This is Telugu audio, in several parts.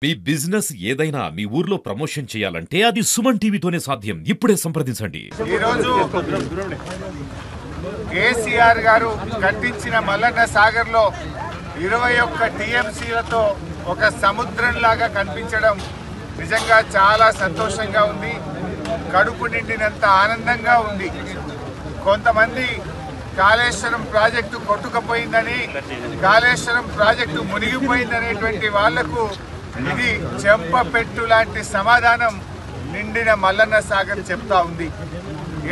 మీ బిజినెస్ ఏదైనా మీ ఊర్లో ప్రమోషన్ చేయాలంటే అది సుమన్ టీవీతోనే సాధ్యం. ఇప్పుడే సంప్రదించండి. ఈ రోజు కేసీఆర్ గారు కట్టించిన మల్లన్న సాగర్ లో 21 టీఎంసీలతో ఒక సముద్రం లాగా కనిపించడం నిజంగా చాలా సంతోషంగా ఉంది. కడుపు నిండినంత ఆనందంగా ఉంది. కొంతమంది కాళేశ్వరం ప్రాజెక్టు కొట్టుకుపోయిందని, కాళేశ్వరం ప్రాజెక్టు మునిగిపోయిందనేటువంటి వాళ్లకు ఇది చెంపపెట్టు లాంటి సమాధానం నిండిన మల్లన్న సాగర్ చెప్తా ఉంది.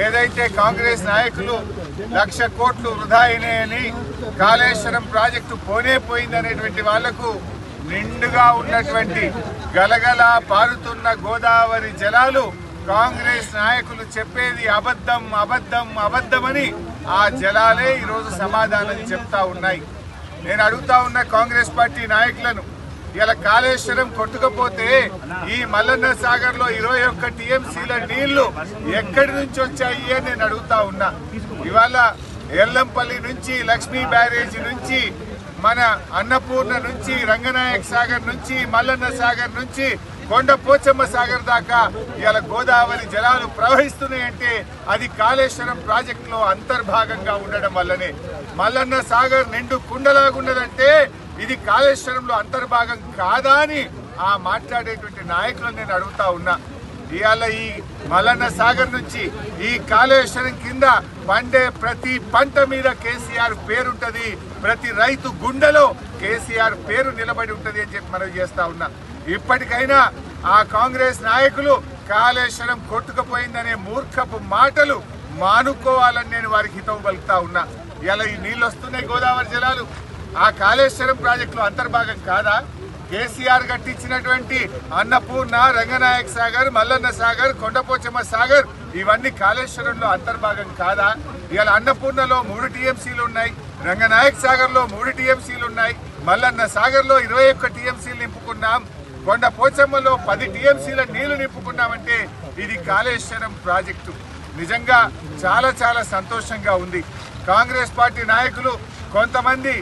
ఏదైతే కాంగ్రెస్ నాయకులు 1,00,000 కోట్లు వృధా అయినాయని, కాళేశ్వరం ప్రాజెక్టు పోయిందనేటువంటి వాళ్లకు నిండుగా ఉన్నటువంటి గలగల పారుతున్న గోదావరి జలాలు కాంగ్రెస్ నాయకులు చెప్పేది అబద్ధం అబద్ధం అబద్ధమని ఆ జలాలే ఈరోజు సమాధానం చెప్తా ఉన్నాయి. నేను అడుగుతా ఉన్న కాంగ్రెస్ పార్టీ నాయకులను, ఇలా కాళేశ్వరం కొట్టుకపోతే ఈ మల్లన్న సాగర్ లో 21 టీఎంసీల నీళ్లు ఎక్కడి నుంచి వచ్చాయి అని నేను అడుగుతా ఉన్నా. ఇవాళ ఎల్లంపల్లి నుంచి, లక్ష్మీ బ్యారేజీ నుంచి, మన అన్నపూర్ణ నుంచి, రంగనాయక్ సాగర్ నుంచి, మల్లన్న సాగర్ నుంచి కొండ పోచమ్మ సాగర్ దాకా ఇలా గోదావరి జలాలు ప్రవహిస్తున్నాయంటే అది కాళేశ్వరం ప్రాజెక్టులో అంతర్భాగంగా ఉండడం వల్లనే. మల్లన్న సాగర్ నిండు కుండలాగున్నదంటే ఇది కాళేశ్వరంలో అంతర్భాగం కాదా అని ఆ మాట్లాడేటువంటి నాయకులను నేను అడుగుతా ఉన్నా. ఇవాళ ఈ మల్లన్న సాగర్ నుంచి ఈ కాళేశ్వరం కింద పండే ప్రతి పంట మీద కేసీఆర్ పేరుంటది, ప్రతి రైతు గుండెలో కేసీఆర్ పేరు నిలబడి ఉంటది అని చెప్పి మనం చేస్తా ఉన్నా. ఇప్పటికైనా ఆ కాంగ్రెస్ నాయకులు కాళేశ్వరం కొట్టుకుపోయిందనే మూర్ఖపు మాటలు మానుకోవాలని నేను వారికి హితవు పలుకుతా ఉన్నా. ఇలా ఈ నీళ్ళు వస్తున్నాయి, గోదావరి జలాలు ఆ కాళేశ్వరం ప్రాజెక్టులో అంతర్భాగం కాదా? కేసీఆర్ కట్టించినటువంటి అన్నపూర్ణ, రంగనాయక్ సాగర్, మల్లన్న సాగర్, కొండపోచమ్మ సాగర్ ఇవన్నీ కాళేశ్వరంలో అంతర్భాగం కాదా? ఇవాళ అన్నపూర్ణలో 3 టీఎంసీలు ఉన్నాయి, రంగనాయక్ సాగర్ లో 3 టీఎంసీలు ఉన్నాయి, మల్లన్న సాగర్ లో 21 టీఎంసీలు నింపుకున్నాం, కొండపోచమ్మలో 10 టీఎంసీల నీళ్లు నింపుకున్నామంటే ఇది కాళేశ్వరం ప్రాజెక్టు. నిజంగా చాలా చాలా సంతోషంగా ఉంది. కాంగ్రెస్ పార్టీ నాయకులు కొంతమంది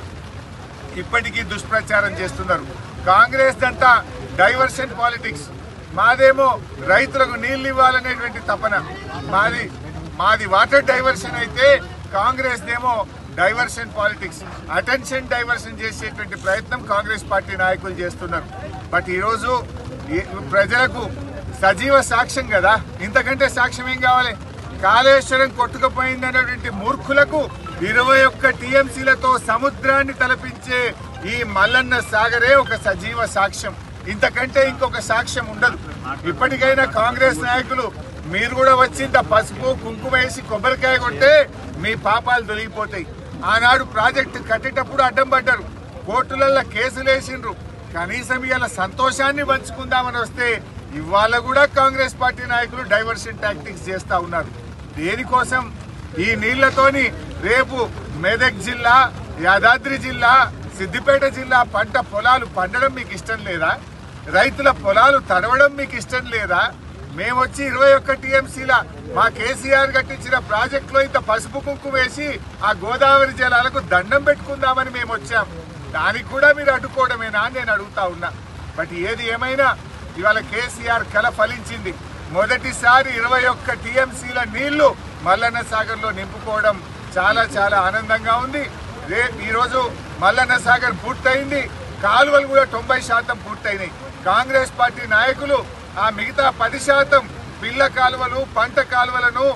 ఇప్పటికీ దుష్ప్రచారం చేస్తున్నారు. కాంగ్రెస్ దంతా డైవర్షన్ పాలిటిక్స్, మాదేమో రైతులకు నీళ్లు ఇవ్వాలనేటువంటి తపన, మాది వాటర్ డైవర్షన్ అయితే కాంగ్రెస్ దేమో డైవర్షన్ పాలిటిక్స్, అటెన్షన్ డైవర్షన్ చేసేటువంటి ప్రయత్నం కాంగ్రెస్ పార్టీ నాయకులు చేస్తున్నారు. బట్ ఈరోజు ప్రజలకు సజీవ సాక్ష్యం కదా, ఇంతకంటే సాక్ష్యం ఏం కావాలి? కాళేశ్వరం కొట్టుకుపోయిందనేటువంటి మూర్ఖులకు 21 టీఎంసీలతో సముద్రాన్ని తలపించే ఈ మల్లన్న సాగరే ఒక సజీవ సాక్ష్యం. ఇంతకంటే ఇంకొక సాక్ష్యం ఉండదు. ఇప్పటికైనా కాంగ్రెస్ నాయకులు మీరు కూడా వచ్చింత పసుపు కుంకుమ వేసి కొబ్బరికాయ కొట్టే మీ పాపాలు తొలగిపోతాయి. ఆనాడు ప్రాజెక్టు కట్టేటప్పుడు అడ్డం పడ్డారు, కోర్టులలో కేసులు వేసిండ్రు, కనీసం ఇలా సంతోషాన్ని పంచుకుందామని వస్తే ఇవాళ కూడా కాంగ్రెస్ పార్టీ నాయకులు డైవర్షన్ టాక్టిక్స్ చేస్తా ఉన్నారు. దేనికోసం? ఈ నీళ్లతోని రేపు మెదక్ జిల్లా, యాదాద్రి జిల్లా, సిద్దిపేట జిల్లా పంట పొలాలు పండడం మీకు ఇష్టం లేదా? రైతుల పొలాలు తడవడం మీకు ఇష్టం లేదా? మేమొచ్చి 21 టీఎంసీల మా కేసీఆర్ కట్టించిన ప్రాజెక్టులో ఇంత పసుపు కుంకుమ వేసి ఆ గోదావరి జలాలకు దండం పెట్టుకుందామని మేము వచ్చాం. దానికి కూడా మీరు అడ్డుకోవడమేనా అని నేను అడుగుతా ఉన్నా. బట్ ఏది ఏమైనా ఇవాళ కేసీఆర్ కల ఫలించింది. మొదటిసారి 21 టీఎంసీల నీళ్లు మల్లన్న సాగర్ లో నింపుకోవడం చాలా చాలా ఆనందంగా ఉంది. ఈరోజు మల్లన్న సాగర్ పూర్తయింది, కాలువలు కూడా 90% పూర్తయినాయి. కాంగ్రెస్ పార్టీ నాయకులు ఆ మిగతా 10% పిల్ల కాలువలు, పంట కాలువలను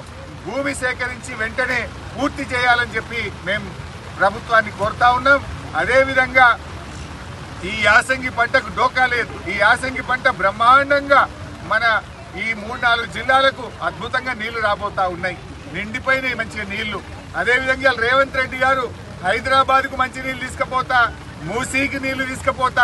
భూమి సేకరించి వెంటనే పూర్తి చేయాలని చెప్పి మేము ప్రభుత్వాన్ని కోరుతా ఉన్నాం. అదేవిధంగా ఈ యాసంగి పంటకు డోకా లేదు. ఈ యాసంగి పంట బ్రహ్మాండంగా మన ఈ 3-4 జిల్లాలకు అద్భుతంగా నీళ్లు రాబోతా ఉన్నాయి, నిండిపోయినాయి మంచిగా నీళ్లు. అదేవిధంగా రేవంత్ రెడ్డి గారు హైదరాబాద్ కు మంచి నీళ్లు తీసుకుపోతా, మూసీకి నీళ్లు తీసుకుపోతా